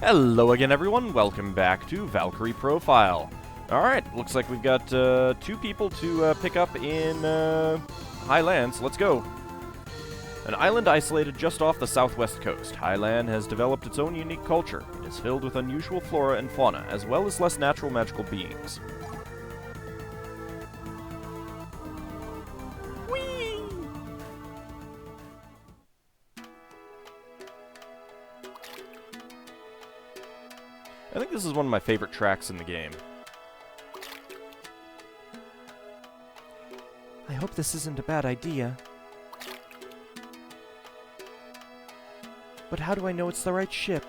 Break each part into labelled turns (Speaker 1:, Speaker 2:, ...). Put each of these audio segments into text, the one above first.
Speaker 1: Hello again, everyone. Welcome back to Valkyrie Profile. Alright, looks like we've got 2 people to pick up in Hai-Lan, so let's go. An island isolated just off the southwest coast, Hai-Lan has developed its own unique culture. It is filled with unusual flora and fauna, as well as less natural magical beings. I think this is one of my favorite tracks in the game.
Speaker 2: I hope this isn't a bad idea. But how do I know it's the right ship?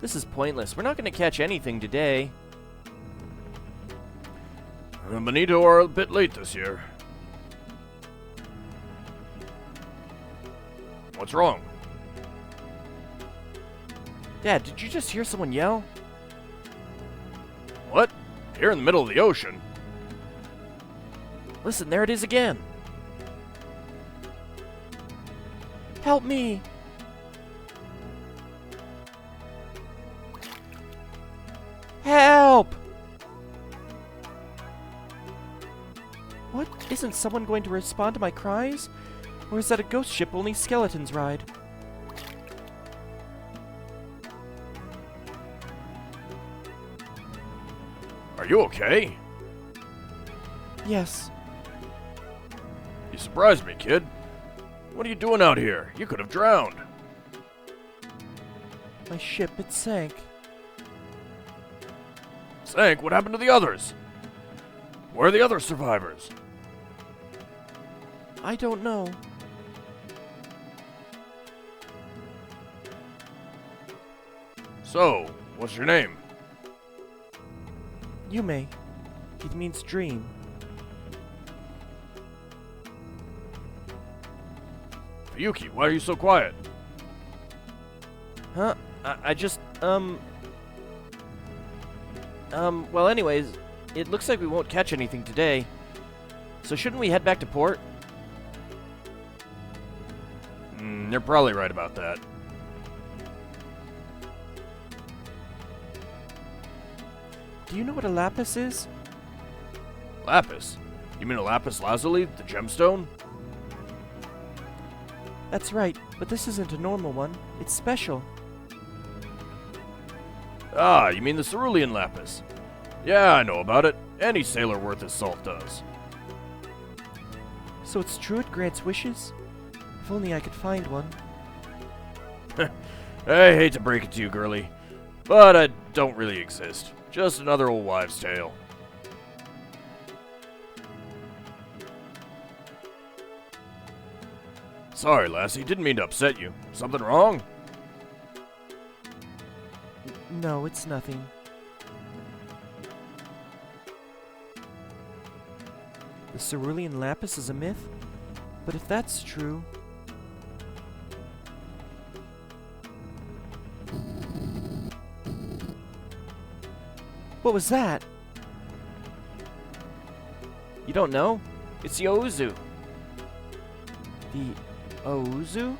Speaker 3: This is pointless. We're not going to catch anything today.
Speaker 1: Bonito are a bit late this year. What's wrong?
Speaker 3: Dad, did you just hear someone yell?
Speaker 1: What? Here in the middle of the ocean?
Speaker 3: Listen, there it is again.
Speaker 2: Help me! Help! What? Isn't someone going to respond to my cries? Or is that a ghost ship only skeletons ride?
Speaker 1: Are you okay?
Speaker 2: Yes.
Speaker 1: You surprised me, kid. What are you doing out here? You could have drowned.
Speaker 2: My ship, it sank.
Speaker 1: Sank? What happened to the others? Where are the other survivors?
Speaker 2: I don't know.
Speaker 1: So, what's your name?
Speaker 2: Yume. It means dream.
Speaker 1: Yuki, why are you so quiet?
Speaker 3: Huh? Well anyways, it looks like we won't catch anything today. So shouldn't we head back to port?
Speaker 1: You're probably right about that.
Speaker 2: Do you know what a lapis is?
Speaker 1: Lapis? You mean a lapis lazuli, the gemstone?
Speaker 2: That's right, but this isn't a normal one. It's special.
Speaker 1: Ah, you mean the cerulean lapis. Yeah, I know about it. Any sailor worth his salt does.
Speaker 2: So it's true it grants wishes? If only I could find one.
Speaker 1: I hate to break it to you, girlie, but I don't really exist. Just another old wives' tale. Sorry, lassie, didn't mean to upset you. Something wrong?
Speaker 2: No, it's nothing. The cerulean lapis is a myth? But if that's true... What was that?
Speaker 3: You don't know? It's the Yuzu.
Speaker 2: The Ozu?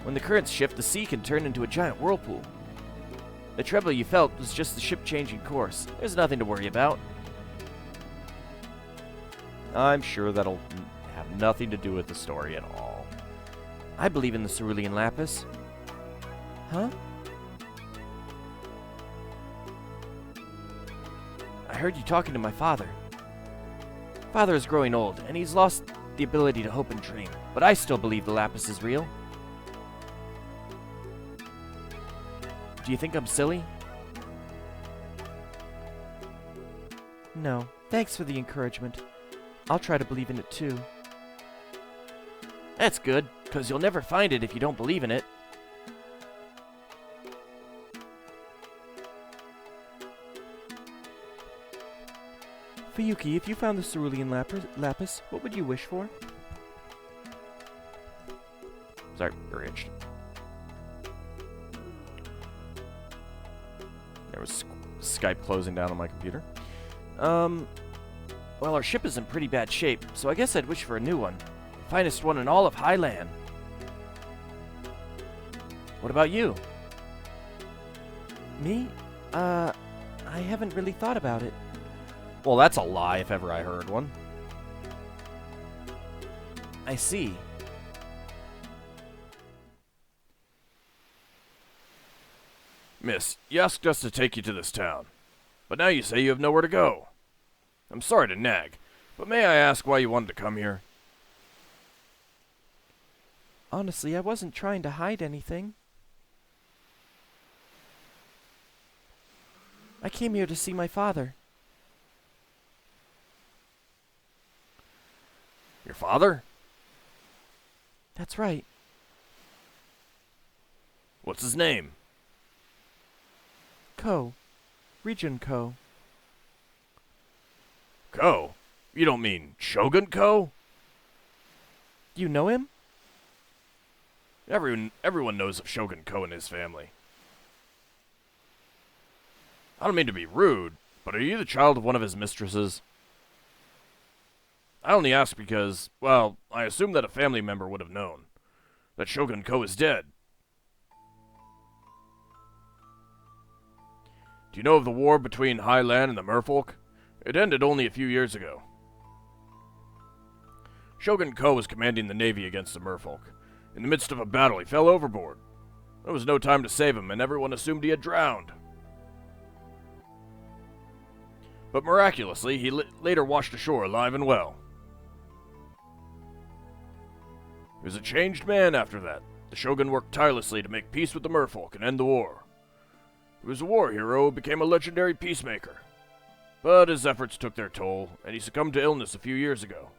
Speaker 3: When the currents shift, the sea can turn into a giant whirlpool. The trouble you felt was just the ship changing course. There's nothing to worry about.
Speaker 1: I'm sure that'll have nothing to do with the story at all.
Speaker 3: I believe in the cerulean lapis.
Speaker 2: Huh?
Speaker 3: I heard you talking to my father. Father is growing old, and he's lost the ability to hope and dream. But I still believe the lapis is real. Do you think I'm silly?
Speaker 2: No. Thanks for the encouragement. I'll try to believe in it too.
Speaker 3: That's good, because you'll never find it if you don't believe in it.
Speaker 2: Fuyuki, if you found the cerulean lapis, what would you wish for?
Speaker 1: Sorry, very itched. There was Skype closing down on my computer.
Speaker 3: Well, our ship is in pretty bad shape, so I guess I'd wish for a new one. Finest one in all of Hai-Lan. What about you?
Speaker 2: Me? I haven't really thought about it.
Speaker 1: Well, that's a lie if ever I heard one.
Speaker 3: I see.
Speaker 1: Miss, you asked us to take you to this town, but now you say you have nowhere to go. I'm sorry to nag, but may I ask why you wanted to come here?
Speaker 2: Honestly, I wasn't trying to hide anything. I came here to see my father.
Speaker 1: Your father?
Speaker 2: That's right.
Speaker 1: What's his name?
Speaker 2: Ko. Region Ko.
Speaker 1: Ko? You don't mean Shogun Ko?
Speaker 2: You know him?
Speaker 1: Everyone knows of Shogun Ko and his family. I don't mean to be rude, but are you the child of one of his mistresses? I only ask because, well, I assume that a family member would have known that Shogun Ko is dead. Do you know of the war between Hai-Lan and the merfolk? It ended only a few years ago. Shogun Ko was commanding the navy against the merfolk. In the midst of a battle, he fell overboard. There was no time to save him, and everyone assumed he had drowned. But miraculously, he later washed ashore alive and well. He was a changed man after that. The Shogun worked tirelessly to make peace with the merfolk and end the war. He was a war hero who became a legendary peacemaker. But his efforts took their toll, and he succumbed to illness a few years ago.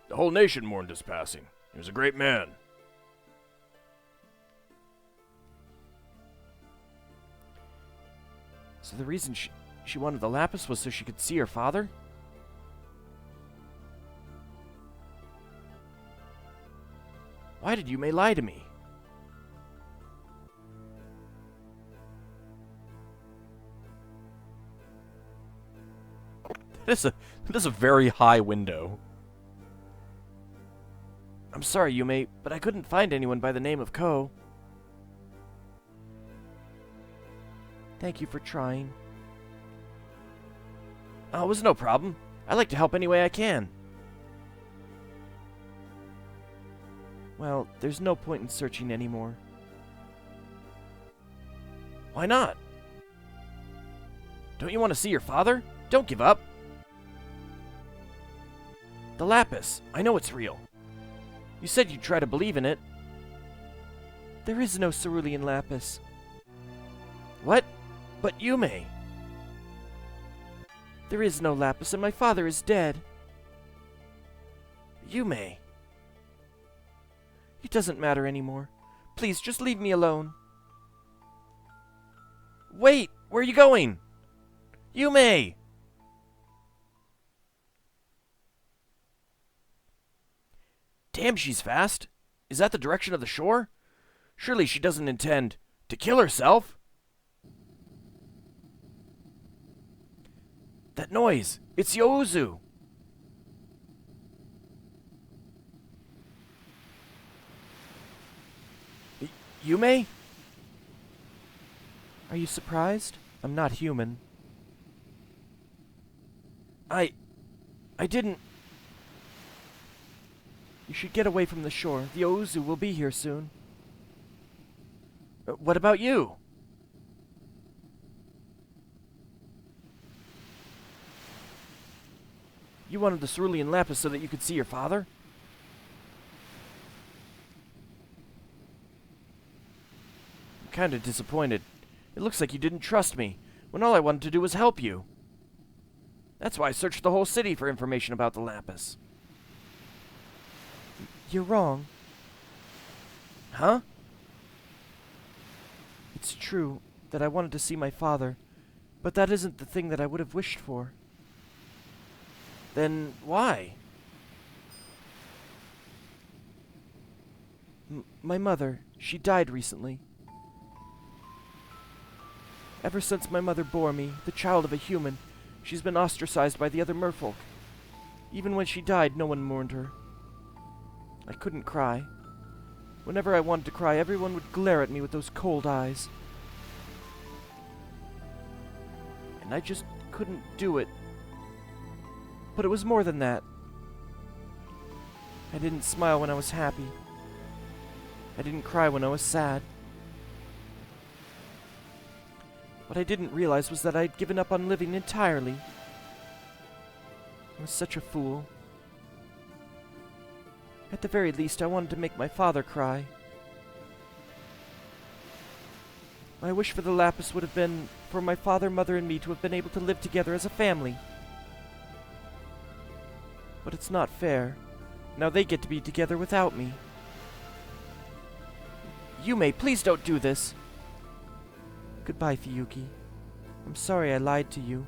Speaker 1: The whole nation mourned his passing. He was a great man.
Speaker 2: So the reason she wanted the Lapis was so she could see her father? Why did Yume lie to me?
Speaker 1: That is a very high window.
Speaker 2: I'm sorry, Yume, but I couldn't find anyone by the name of Ko. Thank you for trying.
Speaker 3: Oh, it was no problem. I like to help any way I can.
Speaker 2: Well, there's no point in searching anymore.
Speaker 3: Why not? Don't you want to see your father? Don't give up. The Lapis. I know it's real. You said you'd try to believe in it.
Speaker 2: There is no cerulean Lapis.
Speaker 3: What? But Yume.
Speaker 2: There is no Lapis, and my father is dead.
Speaker 3: Yume.
Speaker 2: It doesn't matter anymore. Please, just leave me alone.
Speaker 3: Wait! Where are you going? Yume! Damn, she's fast. Is that the direction of the shore? Surely she doesn't intend to kill herself? That noise! It's Yuzu! Yume?
Speaker 2: Are you surprised? I'm not human.
Speaker 3: I didn't...
Speaker 2: You should get away from the shore. The Yuzu will be here soon.
Speaker 3: What about you? You wanted the cerulean Lapis so that you could see your father? I'm kind of disappointed. It looks like you didn't trust me, when all I wanted to do was help you. That's why I searched the whole city for information about the Lapis.
Speaker 2: You're wrong.
Speaker 3: Huh?
Speaker 2: It's true that I wanted to see my father, but that isn't the thing that I would have wished for.
Speaker 3: Then why?
Speaker 2: My mother, she died recently. Ever since my mother bore me, the child of a human, She's been ostracized by the other merfolk. Even when she died, no one mourned her. I couldn't cry. Whenever I wanted to cry, everyone would glare at me with those cold eyes. And I just couldn't do it. But it was more than that. I didn't smile when I was happy. I didn't cry when I was sad. What I didn't realize was that I'd given up on living entirely. I was such a fool. At the very least, I wanted to make my father cry. My wish for the Lapis would have been for my father, mother, and me to have been able to live together as a family. But it's not fair. Now they get to be together without me. Yume, please don't do this! Goodbye, Fuyuki. I'm sorry I lied to you.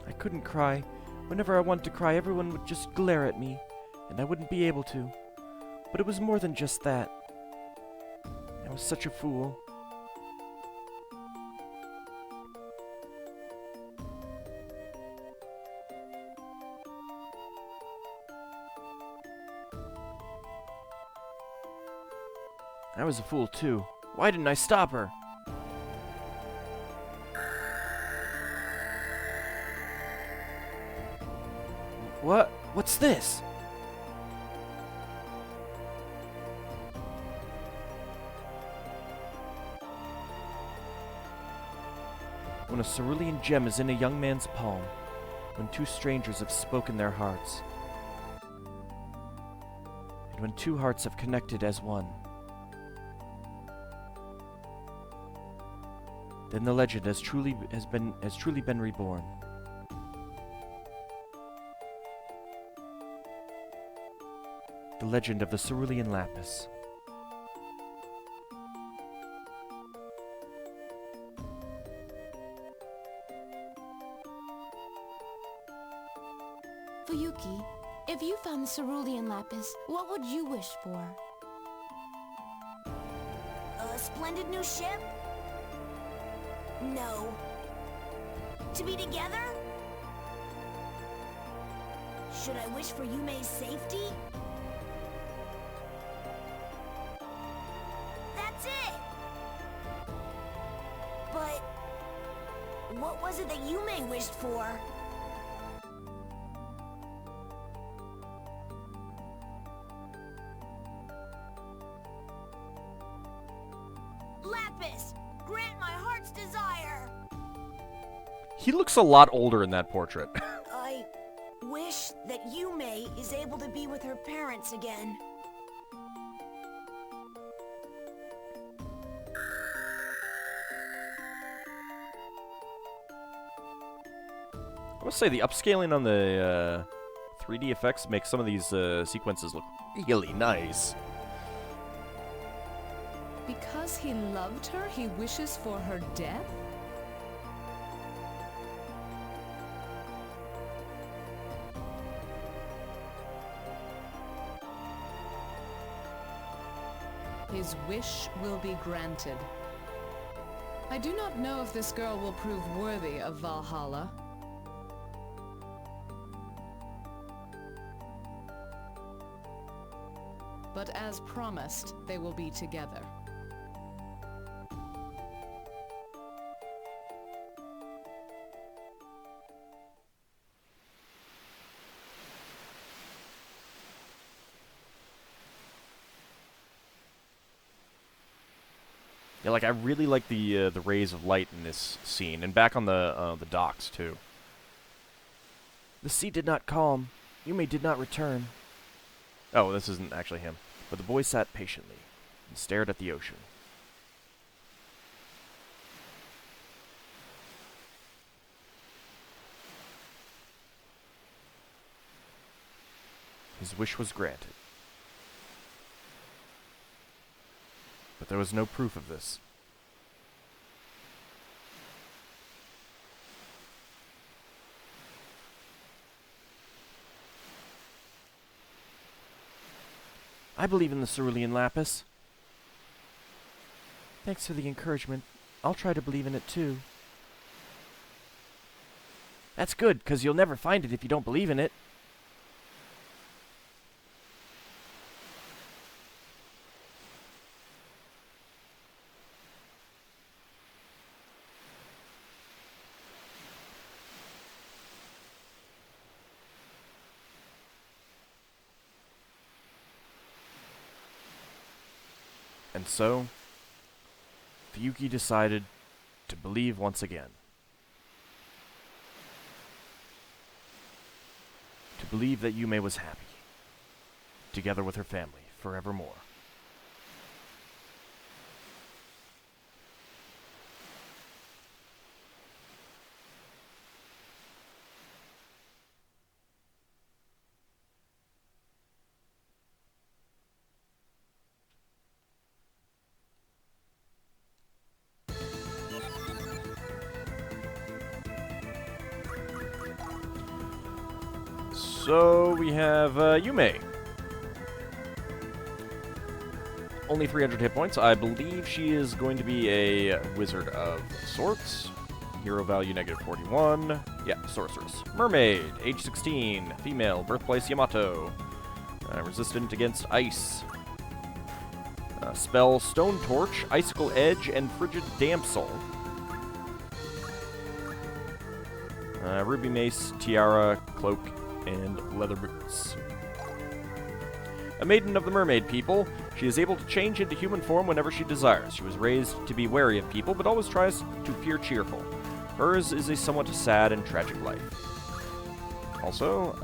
Speaker 2: I couldn't cry. Whenever I wanted to cry, everyone would just glare at me, and I wouldn't be able to. But it was more than just that. I was such a fool. I was a fool too. Why didn't I stop her? What? What's this? When a cerulean gem is in a young man's palm, when two strangers have spoken their hearts, and when two hearts have connected as one, then the legend has truly been reborn. The legend of the cerulean lapis.
Speaker 4: Fuyuki, if you found the cerulean lapis, what would you wish for?
Speaker 5: A splendid new ship? No. To be together? Should I wish for Yume's safety? That's it! But what was it that Yume wished for? Lapis, grant my heart's desire!
Speaker 1: He looks a lot older in that portrait.
Speaker 5: I wish that Yume is able to be with her parents again.
Speaker 1: I must say the upscaling on the 3D effects makes some of these sequences look really nice.
Speaker 6: Because he loved her, he wishes for her death? His wish will be granted. I do not know if this girl will prove worthy of Valhalla. But as promised, they will be together.
Speaker 1: Yeah, like, I really like the rays of light in this scene. And back on the docks, too.
Speaker 2: The sea did not calm. Yume did not return.
Speaker 1: Oh, this isn't actually him.
Speaker 2: But the boy sat patiently and stared at the ocean. His wish was granted. But there was no proof of this. I believe in the cerulean lapis. Thanks for the encouragement. I'll try to believe in it too. That's good, 'cause you'll never find it if you don't believe in it. And so, Fuyuki decided to believe once again. To believe that Yume was happy, together with her family, forevermore.
Speaker 1: So we have Yume. Only 300 hit points. I believe she is going to be a wizard of sorts. Hero value -41. Yeah, sorceress. Mermaid, age 16. Female, birthplace Yamato. Resistant against ice. Spell Stone Torch, Icicle Edge, and Frigid Damsel. Ruby Mace, Tiara, Cloak, and leather boots. A maiden of the mermaid people, she is able to change into human form whenever she desires. She was raised to be wary of people, but always tries to appear cheerful. Hers is a somewhat sad and tragic life. Also,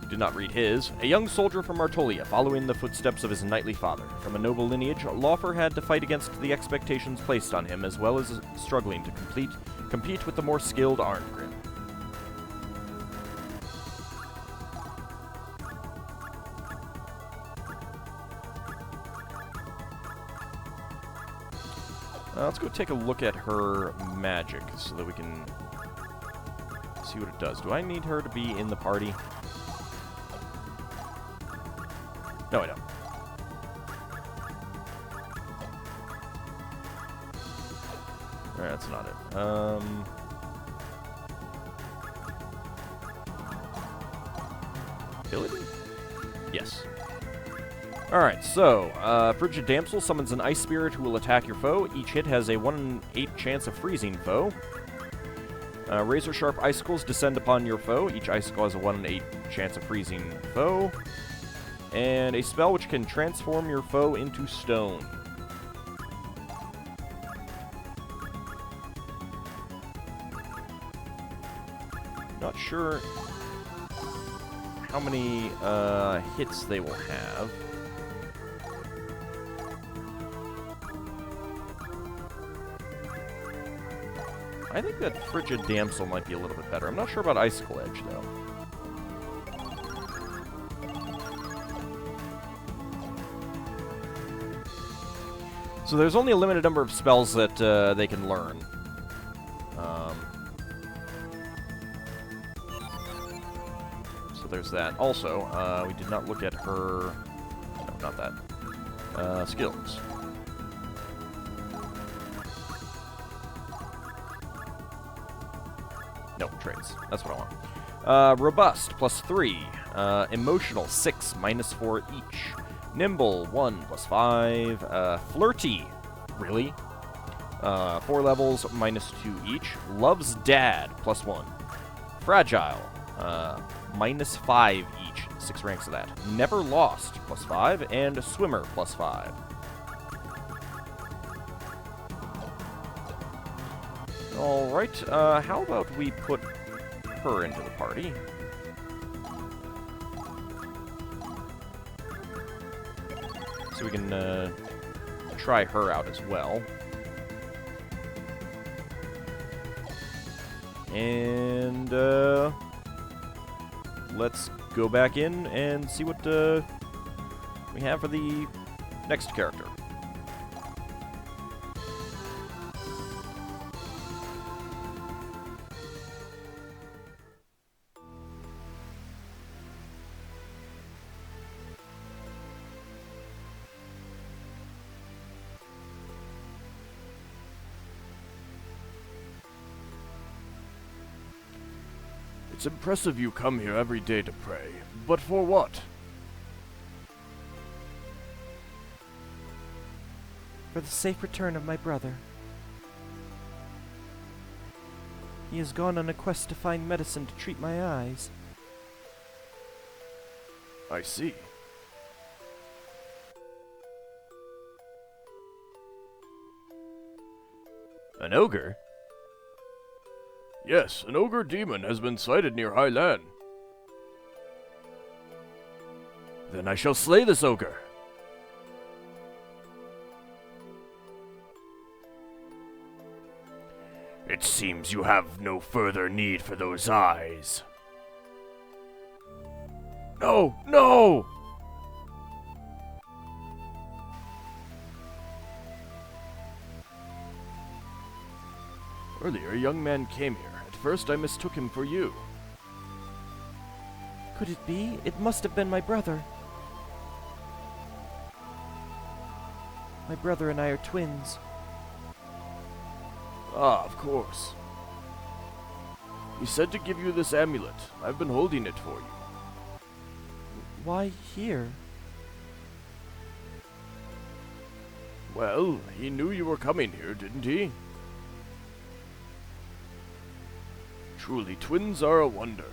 Speaker 1: you did not read his. A young soldier from Artolia, following the footsteps of his knightly father. From a noble lineage, Laufer had to fight against the expectations placed on him, as well as struggling to compete with the more skilled Arngrim. Let's go take a look at her magic so that we can see what it does. Do I need her to be in the party? No, I don't. Alright, that's not it. Ability? Yes. Alright, so, Frigid Damsel summons an ice spirit who will attack your foe. Each hit has a 1 in 8 chance of freezing foe. Razor-sharp icicles descend upon your foe. Each icicle has a 1 in 8 chance of freezing foe. And a spell which can transform your foe into stone. Not sure how many hits they will have. I think that Frigid Damsel might be a little bit better. I'm not sure about Icicle Edge, though. So there's only a limited number of spells that they can learn. So there's that. Also, we did not look at her... No, not that. Skills. No, traits. That's what I want. Robust, +3. Emotional, 6, -4 each. Nimble, 1, +5. Flirty, really? 4 levels, -2 each. Loves Dad, +1. Fragile, -5 each. 6 ranks of that. Never Lost, +5. And Swimmer, +5. Alright, how about we put her into the party? So we can, try her out as well. And, let's go back in and see what, we have for the next character.
Speaker 3: It's impressive you come here every day to pray, but for what?
Speaker 2: For the safe return of my brother. He has gone on a quest to find medicine to treat my eyes.
Speaker 3: I see.
Speaker 1: An ogre?
Speaker 3: Yes, an ogre demon has been sighted near Hai-Lan.
Speaker 1: Then I shall slay this ogre.
Speaker 3: It seems you have no further need for those eyes.
Speaker 1: No! No!
Speaker 3: Earlier, a young man came here. At first, I mistook him for you.
Speaker 2: Could it be? It must have been my brother. My brother and I are twins.
Speaker 3: Ah, of course. He said to give you this amulet. I've been holding it for you.
Speaker 2: Why here?
Speaker 3: Well, he knew you were coming here, didn't he? Truly, twins are a wonder.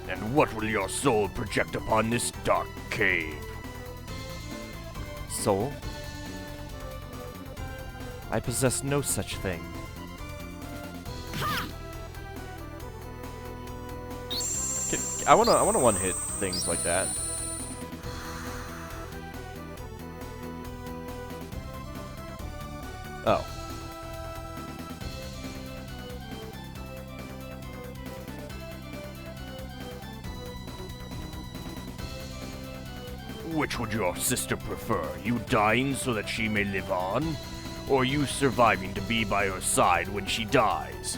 Speaker 3: And what will your soul project upon this dark cave?
Speaker 2: Soul? I possess no such thing.
Speaker 1: I wanna one-hit things like that. Oh.
Speaker 3: Which would your sister prefer? You dying so that she may live on? Or you surviving to be by her side when she dies?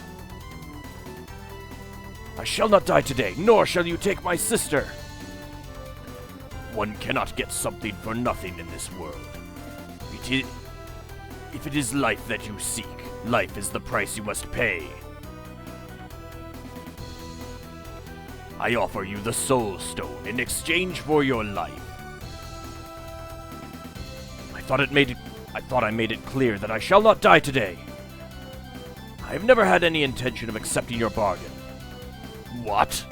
Speaker 1: I shall not die today, nor shall you take my sister.
Speaker 3: One cannot get something for nothing in this world. If it is life that you seek, life is the price you must pay. I offer you the Soul Stone in exchange for your life.
Speaker 1: I thought I made it clear that I shall not die today. I have never had any intention of accepting your bargain.
Speaker 3: What?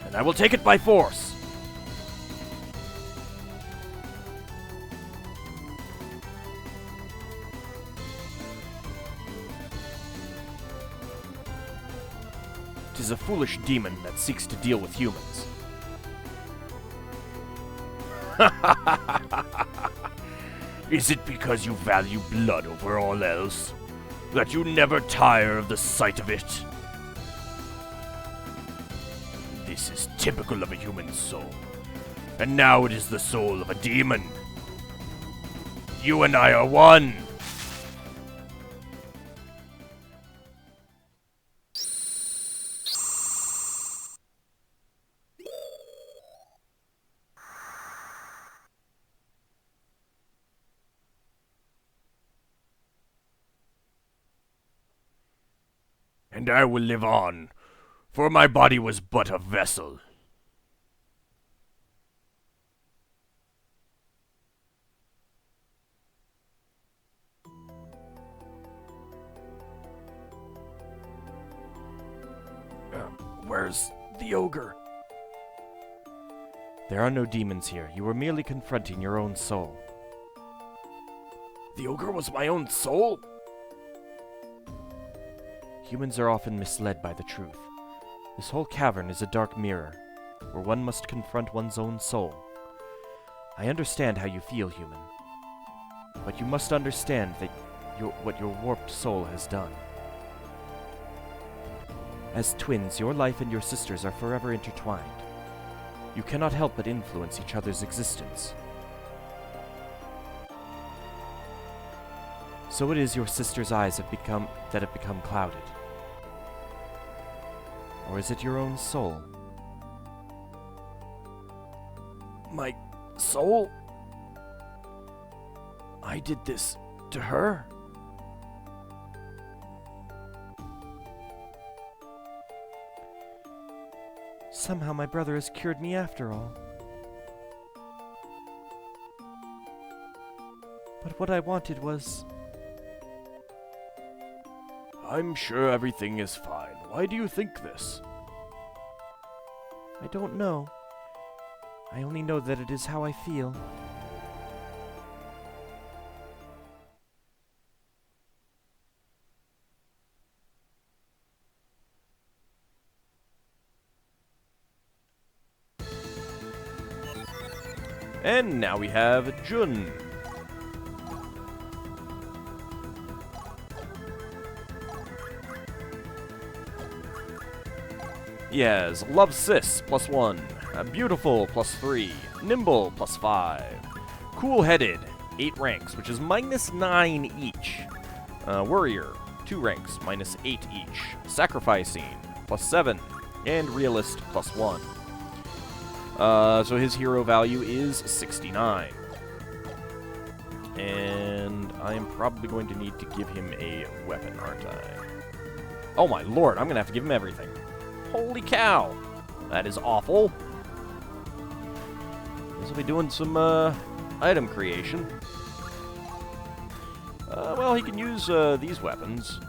Speaker 1: And I will take it by force. Tis a foolish demon that seeks to deal with humans.
Speaker 3: Is it because you value blood over all else, that you never tire of the sight of it? This is typical of a human soul, and now it is the soul of a demon. You and I are one! And I will live on, for my body was but a vessel.
Speaker 1: Where's the ogre?
Speaker 3: There are no demons here. You were merely confronting your own soul.
Speaker 2: The ogre was my own soul?
Speaker 3: Humans are often misled by the truth. This whole cavern is a dark mirror, where one must confront one's own soul. I understand how you feel, human. But you must understand that what your warped soul has done. As twins, your life and your sister's are forever intertwined. You cannot help but influence each other's existence. So it is your sister's eyes have become clouded. Or is it your own soul?
Speaker 2: My soul? I did this to her?
Speaker 3: Somehow my brother has cured me after all. But what I wanted was...
Speaker 2: I'm sure everything is fine. Why do you think this?
Speaker 3: I don't know. I only know that it is how I feel.
Speaker 1: And now we have Jun. He has Love Sis, +1. Beautiful, +3. Nimble, +5. Cool-Headed, 8 ranks, which is -9 each. Warrior, 2 ranks, -8 each. Sacrificing, +7. And Realist, +1. So his hero value is 69. And I am probably going to need to give him a weapon, aren't I? Oh my lord, I'm going to have to give him everything. Holy cow! That is awful. This will be doing some item creation. Well, he can use these weapons.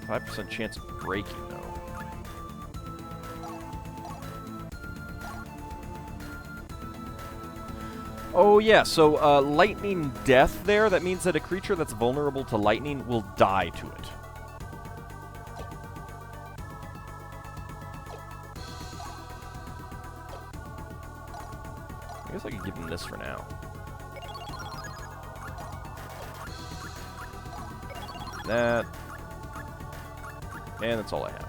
Speaker 1: 5% chance of breaking, though. Oh yeah, so lightning death there, that means that a creature that's vulnerable to lightning will die to it. I guess I could give him this for now. That. And that's all I have.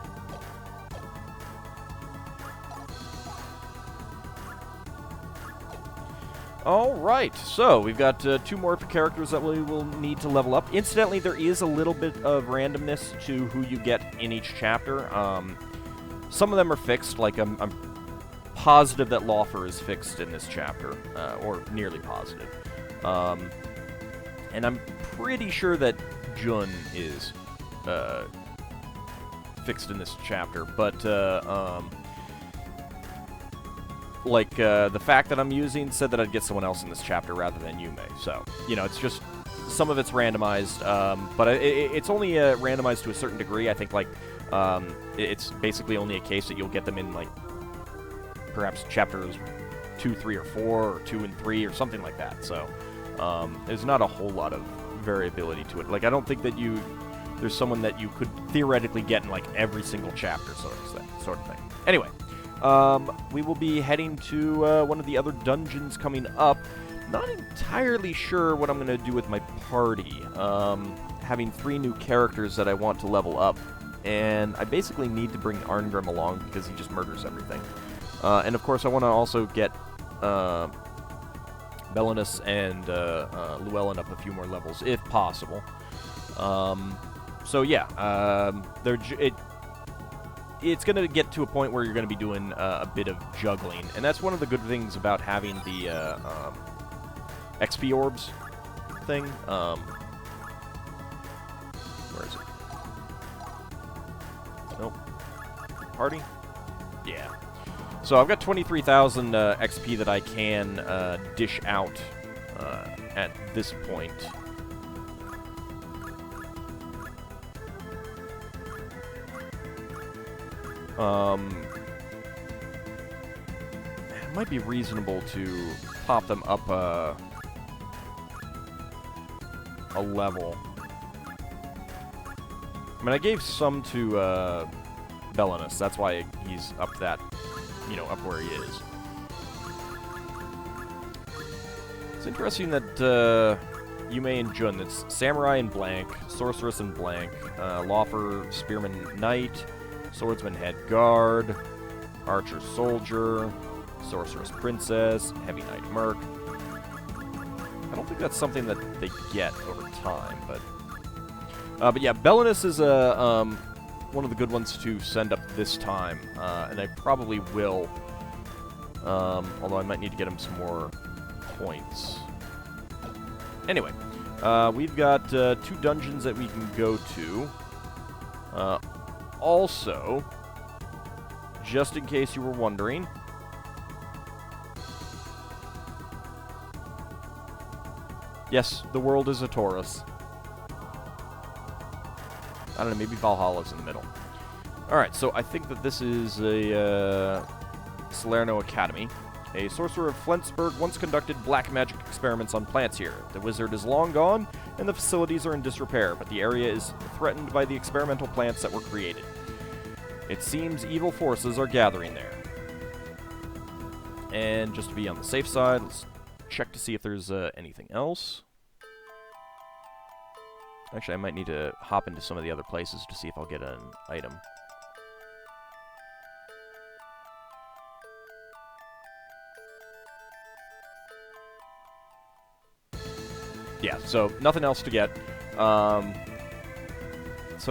Speaker 1: Alright, so we've got 2 more characters that we will need to level up. Incidentally, there is a little bit of randomness to who you get in each chapter. Some of them are fixed, like I'm positive that Laufer is fixed in this chapter, or nearly positive. And I'm pretty sure that Jun is fixed in this chapter, but the fact that I'm using said that I'd get someone else in this chapter rather than Yume. So, you know, it's just, some of it's randomized, but it's only randomized to a certain degree. I think, it's basically only a case that you'll get them in, perhaps chapters 2, 3, or 4, or 2 and 3, or something like that. So, there's not a whole lot of variability to it. I don't think that there's someone that you could theoretically get in, every single chapter, sort of thing. Anyway. We will be heading to one of the other dungeons coming up. Not entirely sure what I'm going to do with my party. Having 3 new characters that I want to level up. And I basically need to bring Arngrim along because he just murders everything. And of course I want to also get Belinus and Llewellyn up a few more levels, if possible. So yeah, it's going to get to a point where you're going to be doing a bit of juggling, and that's one of the good things about having the XP orbs thing. Where is it? Nope. Party? Yeah. So I've got 23,000 XP that I can dish out at this point. might be reasonable to pop them up a level. I mean, I gave some to Belinus. That's why he's up that, you know, up where he is. It's interesting that Yume and Jun, it's Samurai in blank, Sorceress in blank, Lawfer, Spearman Knight, Swordsman Head Guard, Archer Soldier, Sorceress Princess, Heavy Knight Merc. I don't think that's something that they get over time, but yeah, Belinus is one of the good ones to send up this time, and I probably will, although I might need to get him some more points. Anyway, we've got 2 dungeons that we can go to. Also, just in case you were wondering, yes, the world is a torus. I don't know, maybe Valhalla's in the middle. Alright, so I think that this is a Salerno Academy. A sorcerer of Flensburg once conducted black magic experiments on plants here. The wizard is long gone, and the facilities are in disrepair, but the area is threatened by the experimental plants that were created. It seems evil forces are gathering there. And just to be on the safe side, let's check to see if there's anything else. Actually, I might need to hop into some of the other places to see if I'll get an item. Yeah, so nothing else to get. So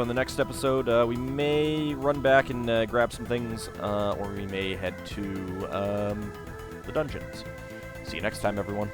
Speaker 1: in the next episode, we may run back and grab some things, or we may head to the dungeons. See you next time, everyone.